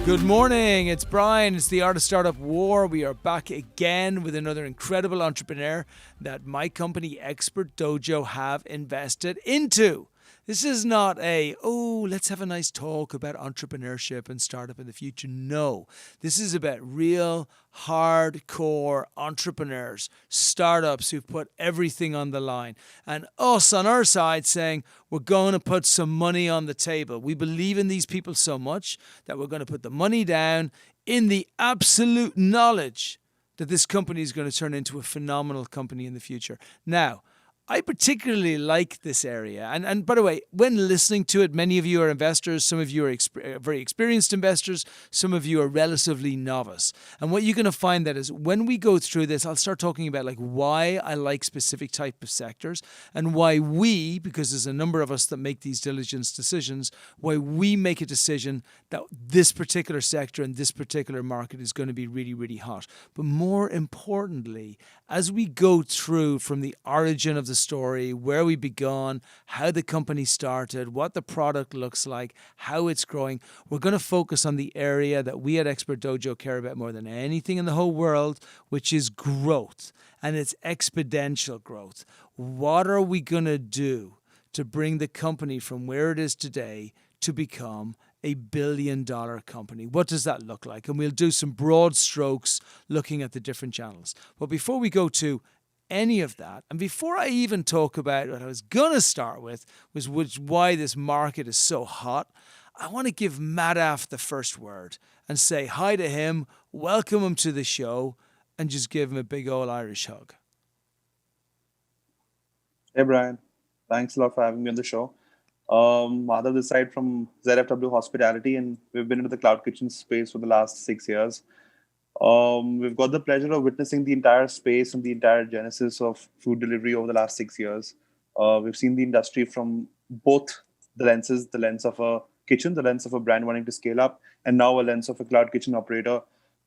Good morning, it's Brian. It's the Art of Startup War. We are back again with another incredible entrepreneur that my company, Expert Dojo, have invested into. This is not let's have a nice talk about entrepreneurship and startup in the future. No, this is about real, hardcore entrepreneurs, startups who've put everything on the line. And us on our side saying, we're going to put some money on the table. We believe in these people so much that we're going to put the money down in the absolute knowledge that this company is going to turn into a phenomenal company in the future. Now, I particularly like this area. And by the way, when listening to it, many of you are investors, some of you are very experienced investors, some of you are relatively novice. And what you're going to find that is when we go through this, I'll start talking about like why I like specific type of sectors and why we, because there's a number of us that make these diligence decisions, why we make a decision that this particular sector and this particular market is going to be really, really hot. But more importantly, as we go through from the origin of the story, where we began, how the company started, what the product looks like, how it's growing, we're going to focus on the area that we at Expert Dojo care about more than anything in the whole world, which is growth, and it's exponential growth. What are we going to do to bring the company from where it is today to become a billion-dollar company? What does that look like? And we'll do some broad strokes looking at the different channels. But before we go to any of that, and before I even talk about what I was going to start with, was why this market is so hot, I want to give Madhav the first word and say hi to him, welcome him to the show, and just give him a big old Irish hug. Hey, Brian. Thanks a lot for having me on the show. Madhav this side from ZFW Hospitality, and we've been into the cloud kitchen space for the last 6 years. We've got the pleasure of witnessing the entire space and the entire genesis of food delivery over the last 6 years. We've seen the industry from both the lenses, the lens of a kitchen, the lens of a brand wanting to scale up, and now a lens of a cloud kitchen operator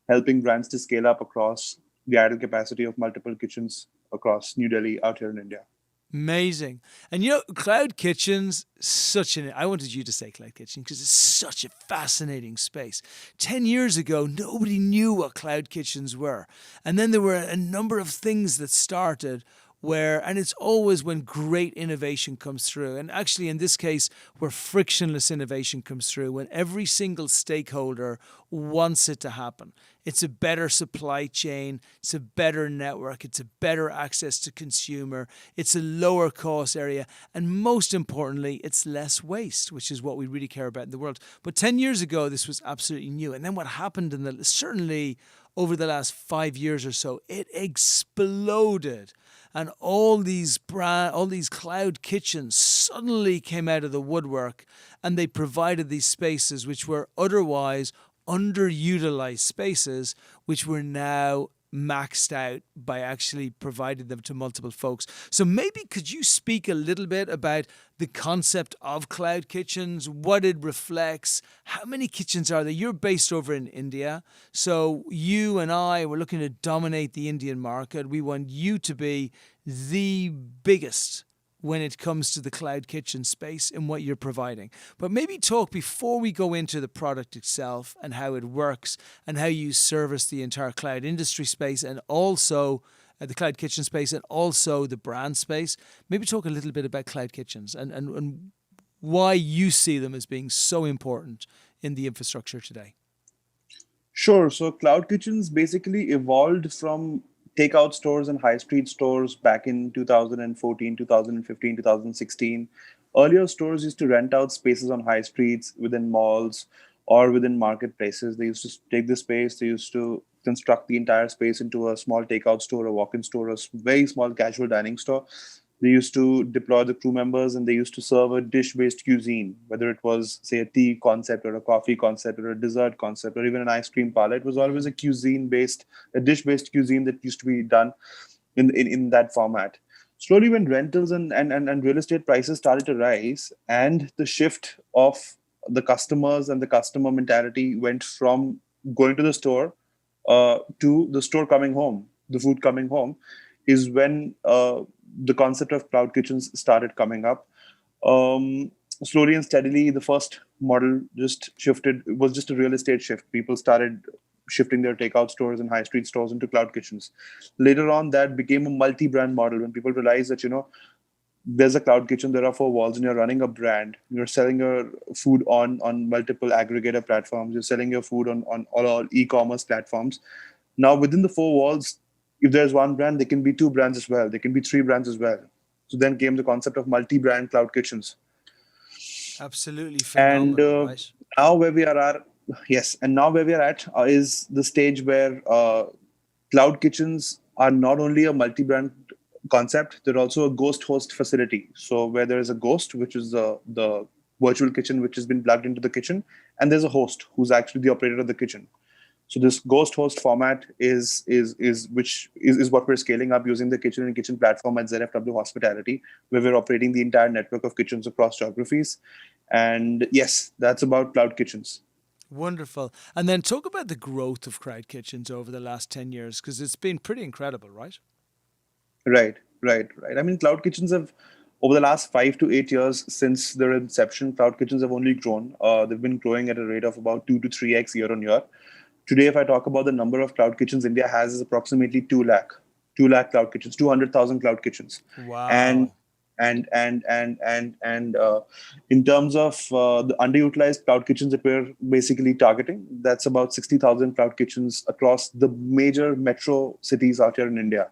helping brands to scale up across the idle capacity of multiple kitchens across New Delhi out here in India. Amazing. And cloud kitchens, I wanted you to say cloud kitchen because it's such a fascinating space. 10 years ago, nobody knew what cloud kitchens were. And then there were a number of things that started and it's always when great innovation comes through. And actually, in this case, where frictionless innovation comes through, when every single stakeholder wants it to happen. It's a better supply chain. It's a better network. It's a better access to consumer. It's a lower cost area. And most importantly, it's less waste, which is what we really care about in the world. But 10 years ago, this was absolutely new. And then what happened certainly over the last 5 years or so, it exploded. And all these cloud kitchens suddenly came out of the woodwork, and they provided these spaces which were otherwise underutilized spaces, which were now maxed out by actually providing them to multiple folks. So maybe could you speak a little bit about the concept of cloud kitchens, what it reflects, how many kitchens are there? You're based over in India, so you and I, we're looking to dominate the Indian market. We want you to be the biggest when it comes to the cloud kitchen space and what you're providing. But maybe talk before we go into the product itself and how it works and how you service the entire cloud industry space and also the cloud kitchen space and also the brand space. Maybe talk a little bit about cloud kitchens and why you see them as being so important in the infrastructure today. Sure. So cloud kitchens basically evolved from takeout stores and high street stores back in 2014, 2015, 2016. Earlier, stores used to rent out spaces on high streets, within malls, or within marketplaces. They used to take the space, they used to construct the entire space into a small takeout store, a walk in store, a very small casual dining store. They used to deploy the crew members and they used to serve a dish-based cuisine, whether it was, say, a tea concept or a coffee concept or a dessert concept or even an ice cream parlor. It was always a dish-based cuisine that used to be done in that format. Slowly, when rentals and real estate prices started to rise and the shift of the customers and the customer mentality went from going to the store to the store coming home, the food coming home, is when the concept of cloud kitchens started coming up. slowly and steadily, the first model just shifted. It was just a real estate shift. People started shifting their takeout stores and high street stores into cloud kitchens. Later on, that became a multi-brand model when people realized that, there's a cloud kitchen, there are four walls, and you're running a brand. You're selling your food on multiple aggregator platforms. You're selling your food on all e-commerce platforms. Now, within the four walls, if there's one brand, there can be two brands as well. There can be three brands as well. So then came the concept of multi-brand cloud kitchens. Absolutely And phenomenal, right? now where we are at, yes, and now where we are at is the stage where cloud kitchens are not only a multi-brand concept, they're also a ghost host facility. So where there is a ghost, which is the virtual kitchen, which has been plugged into the kitchen, and there's a host who's actually the operator of the kitchen. So this ghost host format is what we're scaling up using the kitchen and kitchen platform at ZFW Hospitality, where we're operating the entire network of kitchens across geographies. And yes, that's about cloud kitchens. Wonderful. And then talk about the growth of crowd kitchens over the last 10 years, because it's been pretty incredible, right? Right. I mean, cloud kitchens have, over the last 5 to 8 years since their inception, cloud kitchens have only grown. They've been growing at a rate of about 2 to 3x year on year. Today, if I talk about the number of cloud kitchens India has, is approximately 2 lakh cloud kitchens, 200,000 cloud kitchens. And Wow. in terms of the underutilized cloud kitchens that we're basically targeting, that's about 60,000 cloud kitchens across the major metro cities out here in India.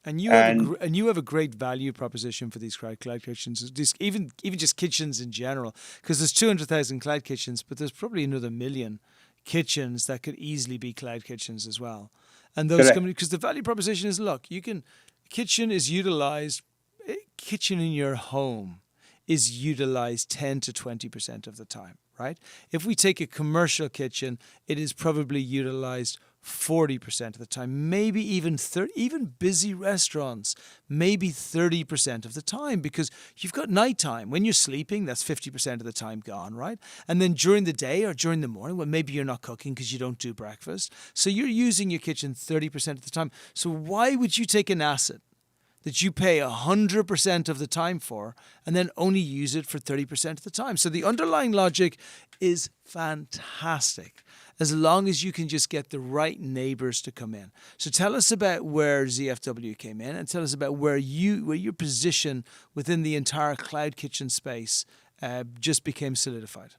And you have And you have a great value proposition for these cloud kitchens. Even just kitchens in general, because there's 200,000 cloud kitchens, but there's probably another million kitchens that could easily be cloud kitchens as well. And those correct. companies, because the value proposition is, look, you can kitchen is utilized, kitchen in your home is utilized 10 to 20% of the time, right? If we take a commercial kitchen, it is probably utilized 40% of the time, maybe even 30, even busy restaurants, maybe 30% of the time, because you've got nighttime. When you're sleeping, that's 50% of the time gone, right? And then during the day or during the morning, well, maybe you're not cooking because you don't do breakfast. So you're using your kitchen 30% of the time. So why would you take an asset that you pay 100% of the time for and then only use it for 30% of the time? So the underlying logic is fantastic as long as you can just get the right neighbors to come in. So tell us about where ZFW came in, and tell us about where your position within the entire cloud kitchen space just became solidified.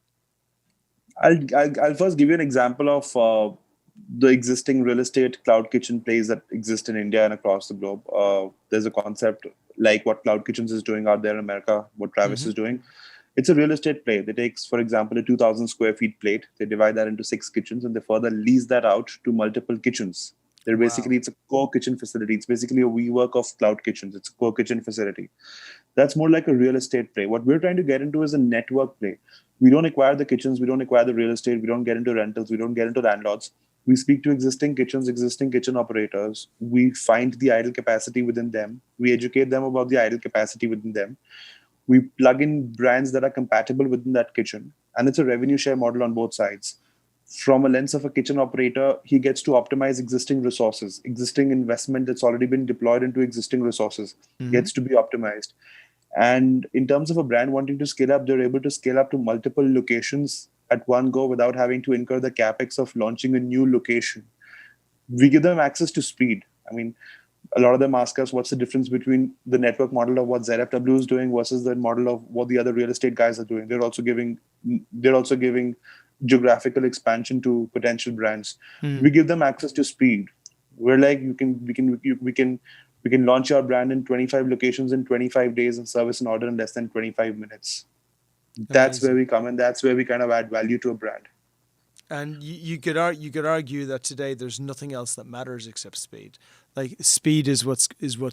I'll first give you an example of the existing real estate cloud kitchen plays that exist in India and across the globe. There's a concept like what Cloud Kitchens is doing out there in America, what Travis Mm-hmm. is doing. It's a real estate play. They take, for example, a 2,000 square feet plate. They divide that into six kitchens, and they further lease that out to multiple kitchens. They're basically, Wow. it's a core kitchen facility. It's basically a WeWork of cloud kitchens. It's a core kitchen facility. That's more like a real estate play. What we're trying to get into is a network play. We don't acquire the kitchens, we don't acquire the real estate, we don't get into rentals, we don't get into landlords. We speak to existing kitchens, existing kitchen operators. We find the idle capacity within them. We educate them about the idle capacity within them. We plug in brands that are compatible within that kitchen. And it's a revenue share model on both sides. From a lens of a kitchen operator, he gets to optimize existing resources, existing investment that's already been deployed into existing resources Mm-hmm. gets to be optimized. And in terms of a brand wanting to scale up, they're able to scale up to multiple locations at one go without having to incur the capex of launching a new location. We give them access to speed. I mean, a lot of them ask us what's the difference between the network model of what ZFW is doing versus the model of what the other real estate guys are doing. They're also giving geographical expansion to potential brands. We Mm. give them access to speed. We're like, we can launch our brand in 25 locations in 25 days and service an order in less than 25 minutes. That's where Amazing. we come in. That's where we kind of add value to a brand. And you could argue that today there's nothing else that matters except speed. Like speed is what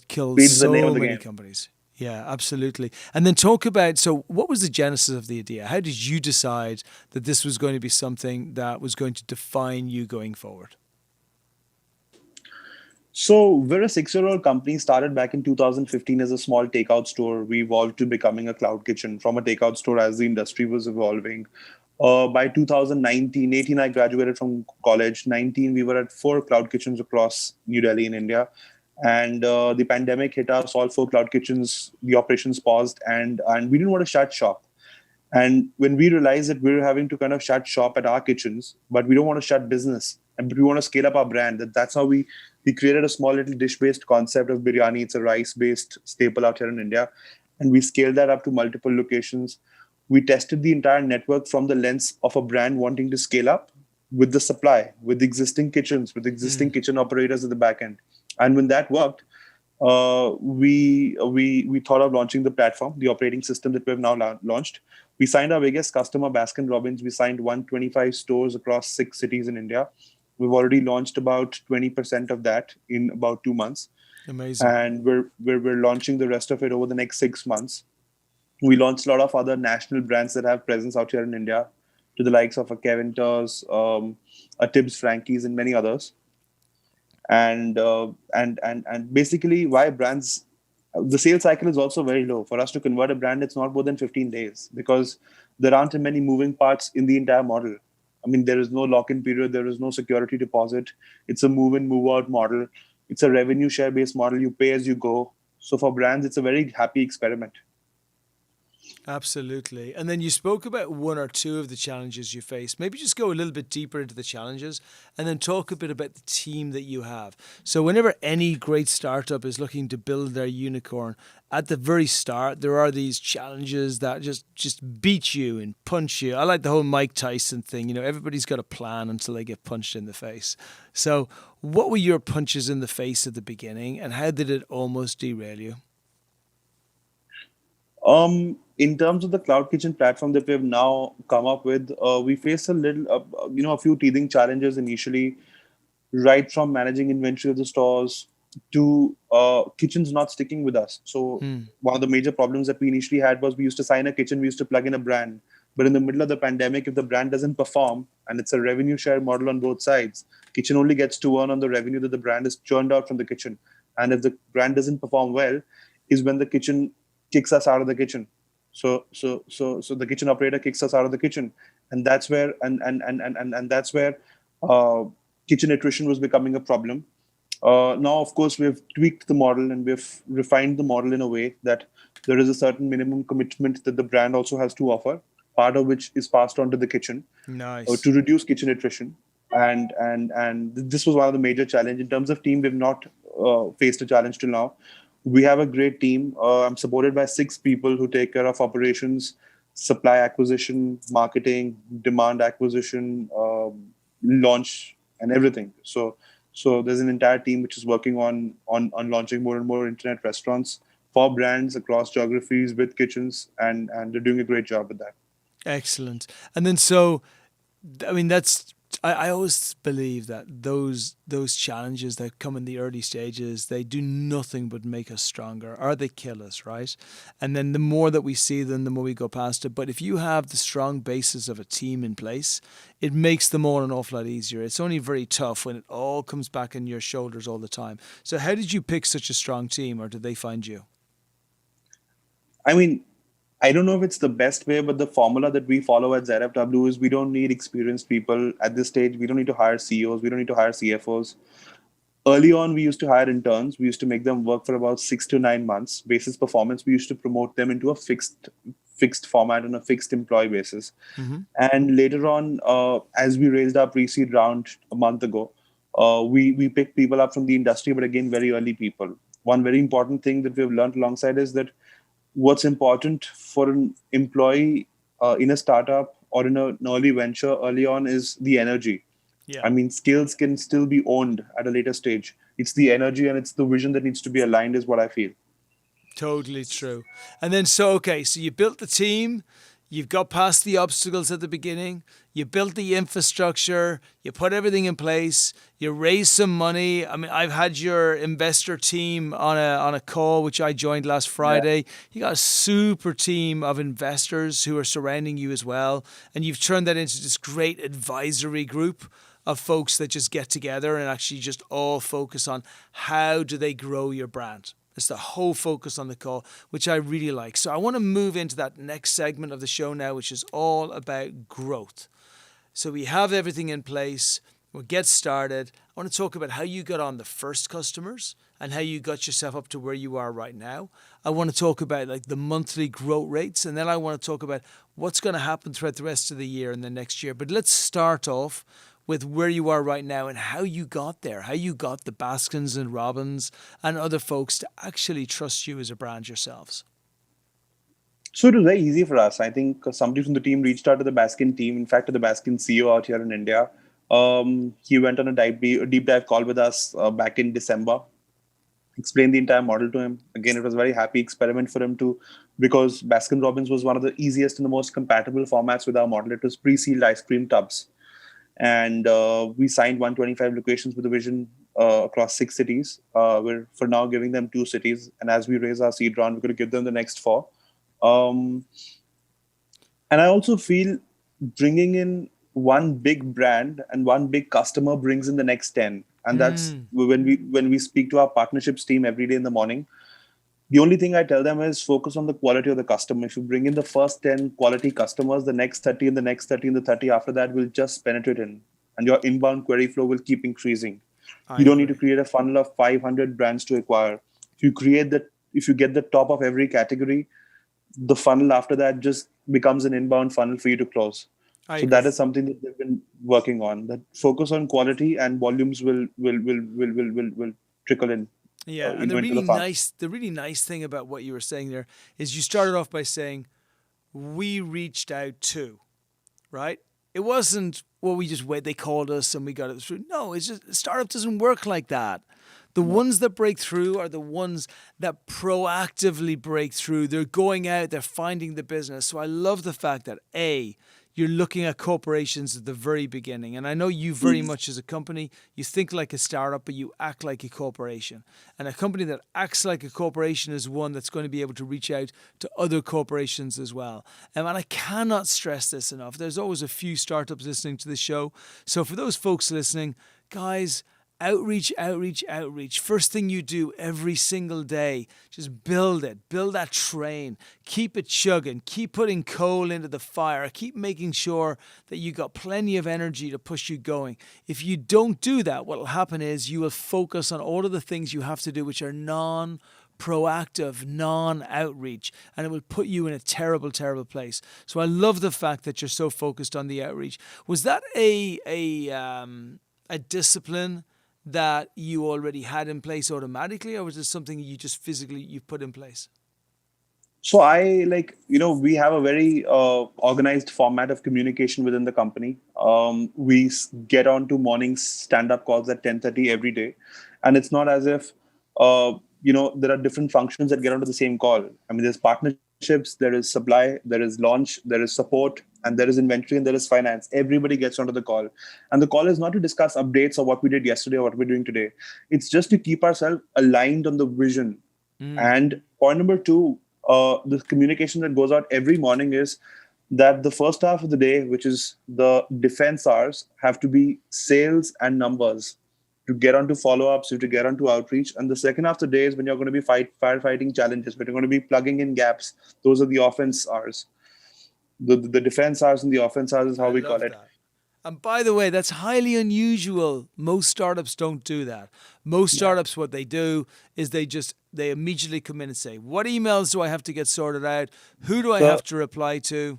kills Speed's the name of so the many game. companies. Yeah, absolutely. And then talk about, so what was the genesis of the idea? How did you decide that this was going to be something that was going to define you going forward? So we're a 6-year-old company started back in 2015 as a small takeout store. We evolved to becoming a cloud kitchen from a takeout store as the industry was evolving. By 2019, 18, I graduated from college. 19, we were at 4 cloud kitchens across New Delhi in India. And the pandemic hit us, all 4 cloud kitchens, the operations paused, and we didn't want to shut shop. And when we realized that we were having to kind of shut shop at our kitchens, but we don't want to shut business, and but we want to scale up our brand, that's how we created a small little dish-based concept of biryani. It's a rice-based staple out here in India, and we scaled that up to multiple locations. We tested the entire network from the lens of a brand wanting to scale up with the supply, with existing kitchens, with existing kitchen operators at the back end. And when that worked, we thought of launching the platform, the operating system that we have now launched. We signed our biggest customer, Baskin Robbins. We signed 125 stores across 6 cities in India. We've already launched about 20% of that in about 2 months, Amazing. and we're launching the rest of it over the next 6 months. We launched a lot of other national brands that have presence out here in India, to the likes of a Kevin Turs, a Tibbs Frankie's, and many others. And basically, why brands, the sales cycle is also very low. For us to convert a brand, it's not more than 15 days, because there aren't many moving parts in the entire model. I mean, there is no lock-in period, there is no security deposit. It's a move-in, move-out model. It's a revenue share-based model. You pay as you go. So for brands, it's a very happy experiment. Absolutely. And then you spoke about one or two of the challenges you face. Maybe just go a little bit deeper into the challenges and then talk a bit about the team that you have. So whenever any great startup is looking to build their unicorn, at the very start, there are these challenges that just beat you and punch you. I like the whole Mike Tyson thing. You know, everybody's got a plan until they get punched in the face. So what were your punches in the face at the beginning, and how did it almost derail you? In terms of the cloud kitchen platform that we have now come up with, we face a few teething challenges initially, right from managing inventory of the stores to kitchens not sticking with us. So one of the major problems that we initially had was we used to sign a kitchen, we used to plug in a brand. But in the middle of the pandemic, if the brand doesn't perform, and it's a revenue share model on both sides, kitchen only gets to earn on the revenue that the brand has churned out from the kitchen. And if the brand doesn't perform well, is when the kitchen kicks us out of the kitchen. So the kitchen operator kicks us out of the kitchen, and that's where and that's where uh, kitchen attrition was becoming a problem. Now, of course, we've tweaked the model and we've refined the model in a way that there is a certain minimum commitment that the brand also has to offer, part of which is passed on to the kitchen Nice. to reduce kitchen attrition. And this was one of the major challenge in terms of team. We've not faced a challenge till now. We have a great team. I'm supported by 6 people who take care of operations, supply acquisition, marketing, demand acquisition, launch, and everything. So there's an entire team which is working on launching more and more internet restaurants for brands across geographies with kitchens, and they're doing a great job with that. Excellent. And then so, I mean, I always believe that those challenges that come in the early stages, they do nothing but make us stronger, or they kill us, right? And then the more that we see them, the more we go past it. But if you have the strong basis of a team in place, it makes them all an awful lot easier. It's only very tough when it all comes back on your shoulders all the time. So how did you pick such a strong team, or did they find you? I mean, I don't know if it's the best way, but the formula that we follow at ZFW is we don't need experienced people at this stage. We don't need to hire CEOs. We don't need to hire CFOs. Early on, we used to hire interns. We used to make them work for about 6 to 9 months. Basis performance, we used to promote them into a fixed format on a fixed employee basis. Mm-hmm. And later on, as we raised our pre-seed round a month ago, we picked people up from the industry, but again, very early people. One very important thing that we've learned alongside is that what's important for an employee in a startup or in an early venture early on is the energy. Yeah. I mean, skills can still be owned at a later stage. It's the energy and it's the vision that needs to be aligned, is what I feel. Totally true. And then, so, okay, so you built the team, you've got past the obstacles at the beginning, you built the infrastructure, you put everything in place, you raised some money. I mean, I've had your investor team on a call, which I joined last Yeah. Friday. You got a super team of investors who are surrounding you as well. And you've turned that into this great advisory group of folks that just get together and actually just all focus on how do they grow your brand. It's the whole focus on the call, which I really like. So I want to move into that next segment of the show now, which is all about growth. So we have everything in place. We'll get started. I want to talk about how you got on the first customers and how you got yourself up to where you are right now. I want to talk about like the monthly growth rates, and then I want to talk about what's going to happen throughout the rest of the year and the next year. But let's start off with where you are right now and how you got there, how you got the Baskins and Robbins and other folks to actually trust you as a brand yourselves. So it was very easy for us. I think somebody from the team reached out to the Baskin team, in fact, to the Baskin CEO out here in India. He went on a deep dive call with us back in December, explained the entire model to him. Again, it was a very happy experiment for him to, because Baskin Robbins was one of the easiest and the most compatible formats with our model. It was pre-sealed ice cream tubs. And we signed 125 locations with a vision across 6 cities. We're for now giving them 2 cities. And as we raise our seed round, we're going to give them the next 4. And I also feel bringing in one big brand and one big customer brings in the next 10. And that's when we speak to our partnerships team every day in the morning. The only thing I tell them is focus on the quality of the customer. If you bring in the first 10 quality customers, the next 30 and the next 30 and the 30 after that will just penetrate in. And your inbound query flow will keep increasing. You don't need to create a funnel of 500 brands to acquire. If you get the top of every category, the funnel after that just becomes an inbound funnel for you to close. So that is something that they've been working on. That focus on quality and volumes will trickle in. Yeah, and the really nice thing about what you were saying there is you started off by saying we reached out to, right? It wasn't we just wait. They called us and we got it through. No, it's just startup doesn't work like that. The ones that break through are the ones that proactively break through. They're going out, they're finding the business. So I love the fact that you're looking at corporations at the very beginning. And I know you very much as a company, you think like a startup, but you act like a corporation. And a company that acts like a corporation is one that's going to be able to reach out to other corporations as well. And I cannot stress this enough. There's always a few startups listening to the show. So for those folks listening, guys, outreach. First thing you do every single day, just build that train, keep it chugging, keep putting coal into the fire, keep making sure that you got plenty of energy to push you going. If you don't do that, what will happen is you will focus on all of the things you have to do, which are non-proactive, non-outreach, and it will put you in a terrible, terrible place. So I love the fact that you're so focused on the outreach. Was that a discipline that you already had in place automatically, or was it something you just physically you put in place? So we have a very organized format of communication within the company. We get on to morning stand-up calls at 10:30 every day. And it's not as if, there are different functions that get onto the same call. I mean, there's partnerships, there is supply, there is launch, there is support, and there is inventory, and there is finance. Everybody gets onto the call. And the call is not to discuss updates or what we did yesterday or what we're doing today. It's just to keep ourselves aligned on the vision. And point number 2, the communication that goes out every morning is that the first half of the day, which is the defense hours, have to be sales and numbers. To get onto follow-ups, to get onto outreach. And the second half of the day is when you're going to be firefighting challenges, but you're going to be plugging in gaps. Those are the offense hours. The defense hours and the offense hours is how we call it. And by the way, that's highly unusual. Most startups don't do that. Most startups, what they do is they immediately come in and say, what emails do I have to get sorted out? Who do I have to reply to?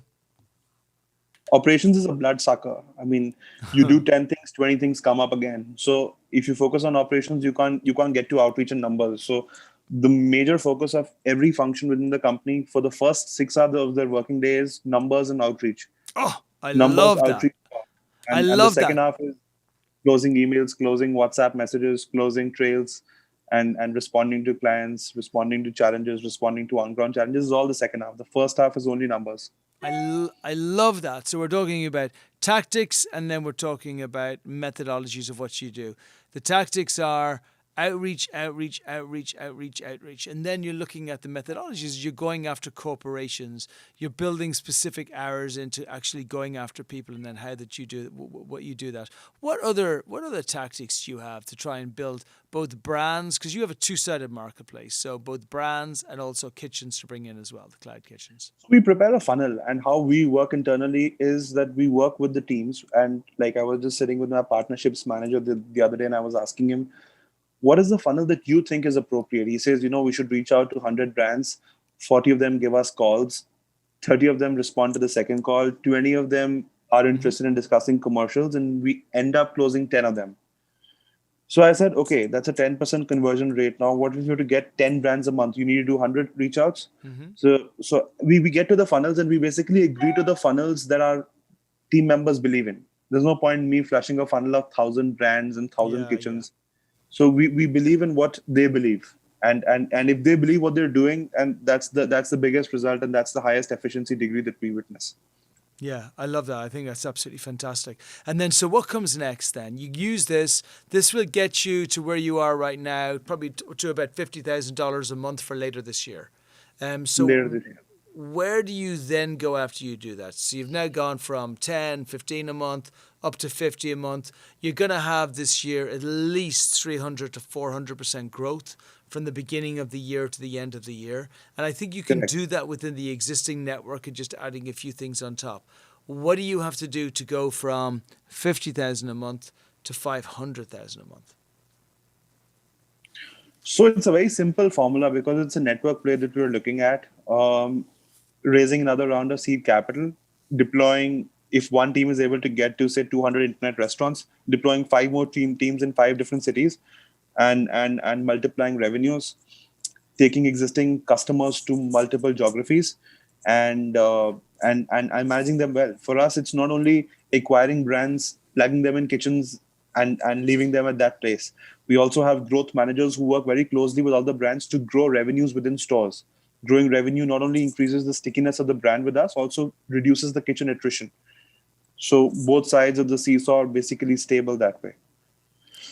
Operations is a blood sucker. I mean, you do 10 things, 20 things come up again. So if you focus on operations, you can't get to outreach and numbers. So the major focus of every function within the company for the first 6 hours of their working day is numbers and outreach. Oh, I numbers, love that. Outreach, and the second half is closing emails, closing WhatsApp messages, closing trails, and responding to clients, responding to challenges, responding to on-ground challenges is all the second half. The first half is only numbers. I love that. So we're talking about tactics, and then we're talking about methodologies of what you do. The tactics are outreach. And then you're looking at the methodologies. You're going after corporations. You're building specific hours into actually going after people, and then how that you do what you do that. What other tactics do you have to try and build both brands? Because you have a two-sided marketplace, so both brands and also kitchens to bring in as well, the cloud kitchens. We prepare a funnel, and how we work internally is that we work with the teams. And like I was just sitting with my partnerships manager the other day, and I was asking him, what is the funnel that you think is appropriate? He says, we should reach out to 100 brands, 40 of them give us calls, 30 of them respond to the second call, 20 of them are Hmm. interested in discussing commercials, and we end up closing 10 of them. So I said, okay, that's a 10% conversion rate. Now, what if you were to get 10 brands a month? You need to do 100 reach outs. Hmm. So we get to the funnels and we basically agree to the funnels that our team members believe in. There's no point in me flashing a funnel of 1,000 brands and 1,000 Yeah, yeah. kitchens. So we believe in what they believe. And if they believe what they're doing, and that's the biggest result, and that's the highest efficiency degree that we witness. Yeah, I love that. I think that's absolutely fantastic. And then, so what comes next then? You use this. This will get you to where you are right now, probably to about $50,000 a month for later this year. Later So this year. where do you then go after you do that? So you've now gone from 10, 15 a month up to 50 a month. You're going to have this year at least 300 to 400% growth from the beginning of the year to the end of the year. And I think you can Correct. do that within the existing network and just adding a few things on top. What do you have to do to go from 50,000 a month to 500,000 a month? So it's a very simple formula because it's a network play that we're looking at. Raising another round of seed capital, deploying, if one team is able to get to say 200 internet restaurants, deploying five more teams in five different cities, and multiplying revenues, taking existing customers to multiple geographies, and and managing them well. For us, it's not only acquiring brands, plugging them in kitchens, and leaving them at that place. We also have growth managers who work very closely with all the brands to grow revenues within stores. Growing revenue not only increases the stickiness of the brand with us, also reduces the kitchen attrition. So both sides of the seesaw are basically stable that way.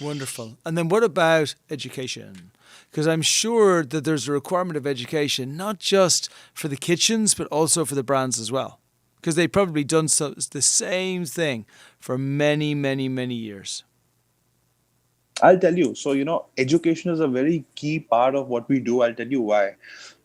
Wonderful. And then what about education? Because I'm sure that there's a requirement of education, not just for the kitchens, but also for the brands as well. Because they've probably done the same thing for many, many, many years. I'll tell you. So, education is a very key part of what we do. I'll tell you why.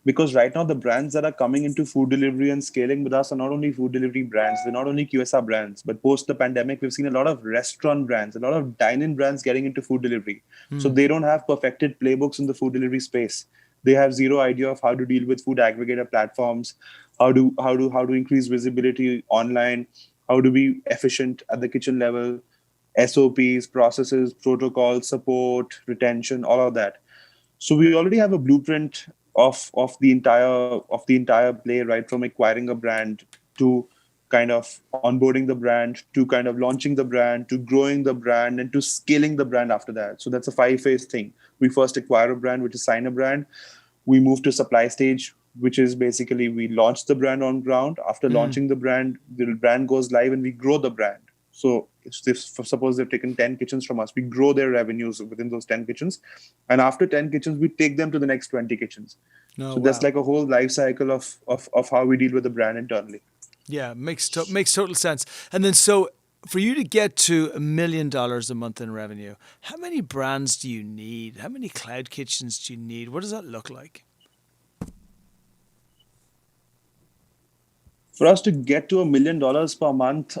Because right now, the brands that are coming into food delivery and scaling with us are not only food delivery brands, they're not only QSR brands, but post the pandemic, we've seen a lot of restaurant brands, a lot of dine in brands getting into food delivery. So Hmm. they don't have perfected playbooks in the food delivery space. They have zero idea of how to deal with food aggregator platforms, how to increase visibility online, how to be efficient at the kitchen level, SOPs, processes, protocols, support, retention, all of that. So we already have a blueprint of the entire play, right from acquiring a brand to kind of onboarding the brand to kind of launching the brand to growing the brand and to scaling the brand after that. So that's a 5 phase thing. We first acquire a brand, which is sign a brand. We move to supply stage, which is basically we launch the brand on ground. After Hmm. launching the brand goes live and we grow the brand. So if suppose they've taken 10 kitchens from us, we grow their revenues within those 10 kitchens. And after 10 kitchens, we take them to the next 20 kitchens. Oh, So that's wow. like a whole life cycle of how we deal with the brand internally. Yeah, makes total sense. And then, so for you to get to $1 million a month in revenue, how many brands do you need? How many cloud kitchens do you need? What does that look like? For us to get to $1 million per month,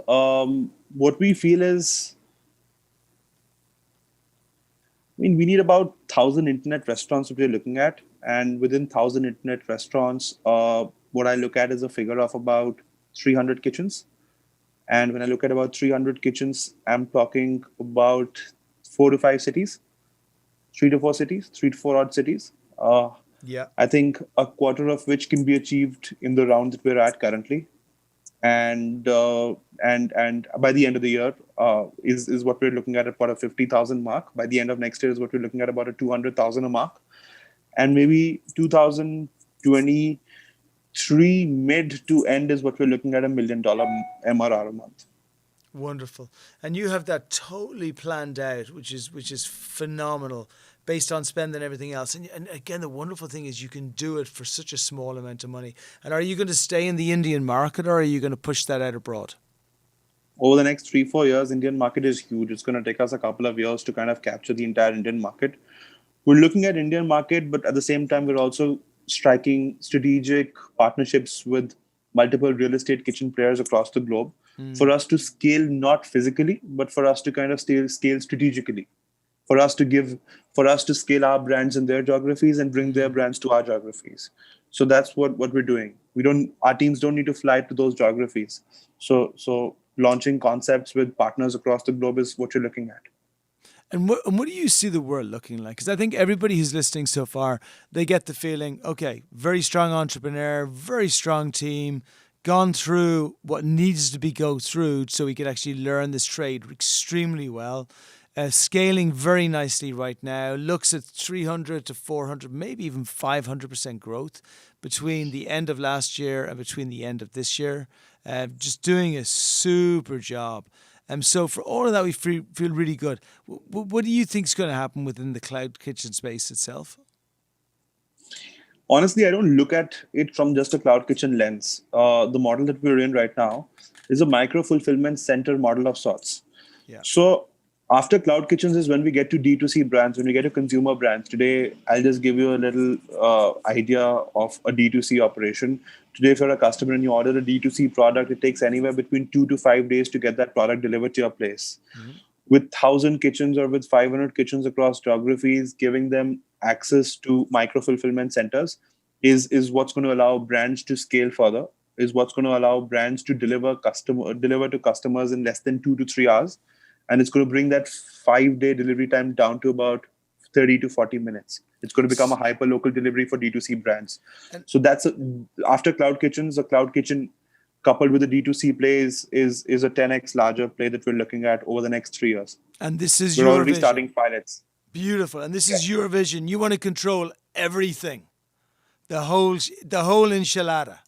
what we feel is, we need about 1,000 internet restaurants that we're looking at. And within 1,000 internet restaurants, what I look at is a figure of about 300 kitchens. And when I look at about 300 kitchens, I'm talking about 4 to 5 cities, 3 to 4 cities, 3 to 4 odd cities. Yeah. I think a quarter of which can be achieved in the round that we're at currently. And by the end of the year is what we're looking at about a 50,000 mark. By the end of next year is what we're looking at about a 200,000 a mark, and maybe 2023 mid to end is what we're looking at $1 million MRR a month. Wonderful. And you have that totally planned out, which is phenomenal based on spend and everything else. And again, the wonderful thing is you can do it for such a small amount of money. And are you going to stay in the Indian market, or are you going to push that out abroad? Over the next 3 4 years, Indian market is huge. It's going to take us a couple of years to kind of capture the entire Indian market. We're looking at Indian market, but at the same time, we're also striking strategic partnerships with multiple real estate kitchen players across the globe for Mm. us to scale not physically, but for us to kind of scale strategically. for us to scale our brands in their geographies and bring their brands to our geographies. So that's what we're doing. Our teams don't need to fly to those geographies. So launching concepts with partners across the globe is what you're looking at. And what do you see the world looking like? Because I think everybody who's listening so far, they get the feeling, okay, very strong entrepreneur, very strong team, gone through what needs to be go through so we could actually learn this trade extremely well. Scaling very nicely right now, looks at 300 to 400, maybe even 500% growth between the end of last year and between the end of this year. Just doing a super job. So for all of that, we feel really good. What do you think is going to happen within the cloud kitchen space itself? Honestly, I don't look at it from just a cloud kitchen lens. The model that we're in right now is a micro fulfillment center model of sorts. Yeah. So after cloud kitchens is when we get to D2C brands, when we get to consumer brands. Today, I'll just give you a little idea of a D2C operation. Today, if you're a customer and you order a D2C product, it takes anywhere between 2 to 5 days to get that product delivered to your place. Mm-hmm. With 1,000 kitchens or with 500 kitchens across geographies, giving them access to micro fulfillment centers is what's going to allow brands to scale further, is what's going to allow brands to deliver to customers in less than 2 to 3 hours. And it's going to bring that 5-day delivery time down to about 30 to 40 minutes. It's going to become a hyper-local delivery for D2C brands. So that's after cloud kitchens, a cloud kitchen coupled with a D2C play is a 10x larger play that we're looking at over the next 3 years. And this is we're your already vision. Starting pilots. Beautiful. And this is your vision. You want to control everything, the whole enchilada.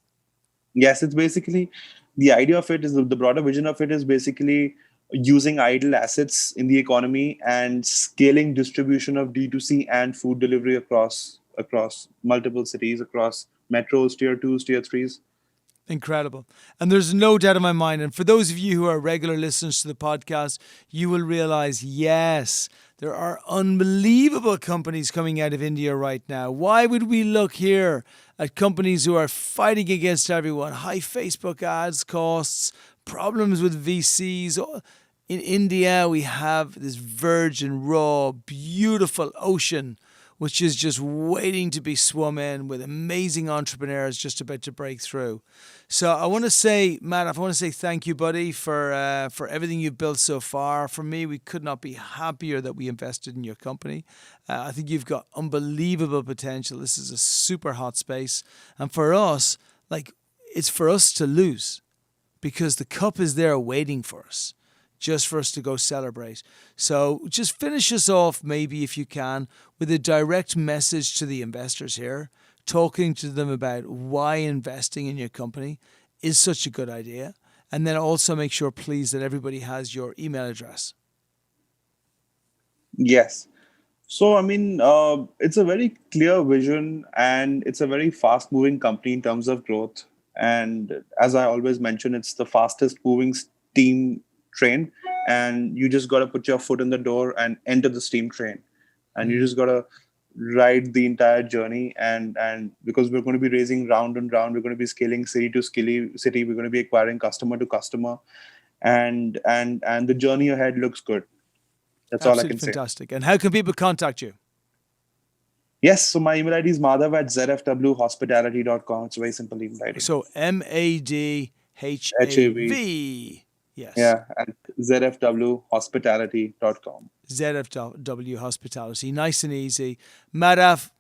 Yes, it's basically the idea of it is the broader vision of it is basically using idle assets in the economy and scaling distribution of D2C and food delivery across multiple cities, across metros, tier 2s, tier 3s. Incredible. And there's no doubt in my mind, and for those of you who are regular listeners to the podcast, you will realize, yes, there are unbelievable companies coming out of India right now. Why would we look here at companies who are fighting against everyone? High Facebook ads costs, problems with VCs. In India, we have this virgin, raw, beautiful ocean, which is just waiting to be swum in with amazing entrepreneurs just about to break through. So I want to say, Madhav, thank you, buddy, for everything you've built so far. For me, we could not be happier that we invested in your company. I think you've got unbelievable potential. This is a super hot space. And for us, it's for us to lose because the cup is there waiting for us, just for us to go celebrate. So just finish us off, maybe if you can, with a direct message to the investors here, talking to them about why investing in your company is such a good idea. And then also make sure, please, that everybody has your email address. Yes. So, it's a very clear vision and it's a very fast moving company in terms of growth. And as I always mention, it's the fastest moving steam train, and you just got to put your foot in the door and enter the steam train, and you just got to ride the entire journey. And because we're going to be raising round and round, we're going to be scaling city to city, we're going to be acquiring customer to customer, and the journey ahead looks good. That's all I can say. Fantastic. And how can people contact you? Yes, so my email ID is madhav@zfwhospitality.com. It's a very simple email ID. So MADHAV. Yes. Yeah, at ZFWHospitality.com. ZFW Hospitality. Nice and easy. Madhav,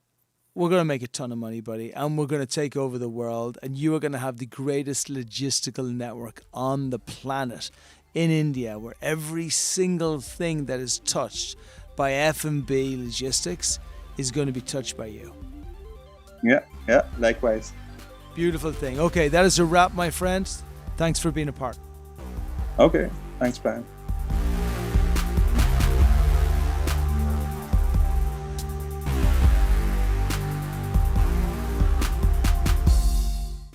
we're going to make a ton of money, buddy, and we're going to take over the world, and you are going to have the greatest logistical network on the planet in India, where every single thing that is touched by F&B logistics is going to be touched by you. Yeah, likewise. Beautiful thing. Okay, that is a wrap, my friends. Thanks for being a part. Okay, thanks, Brian.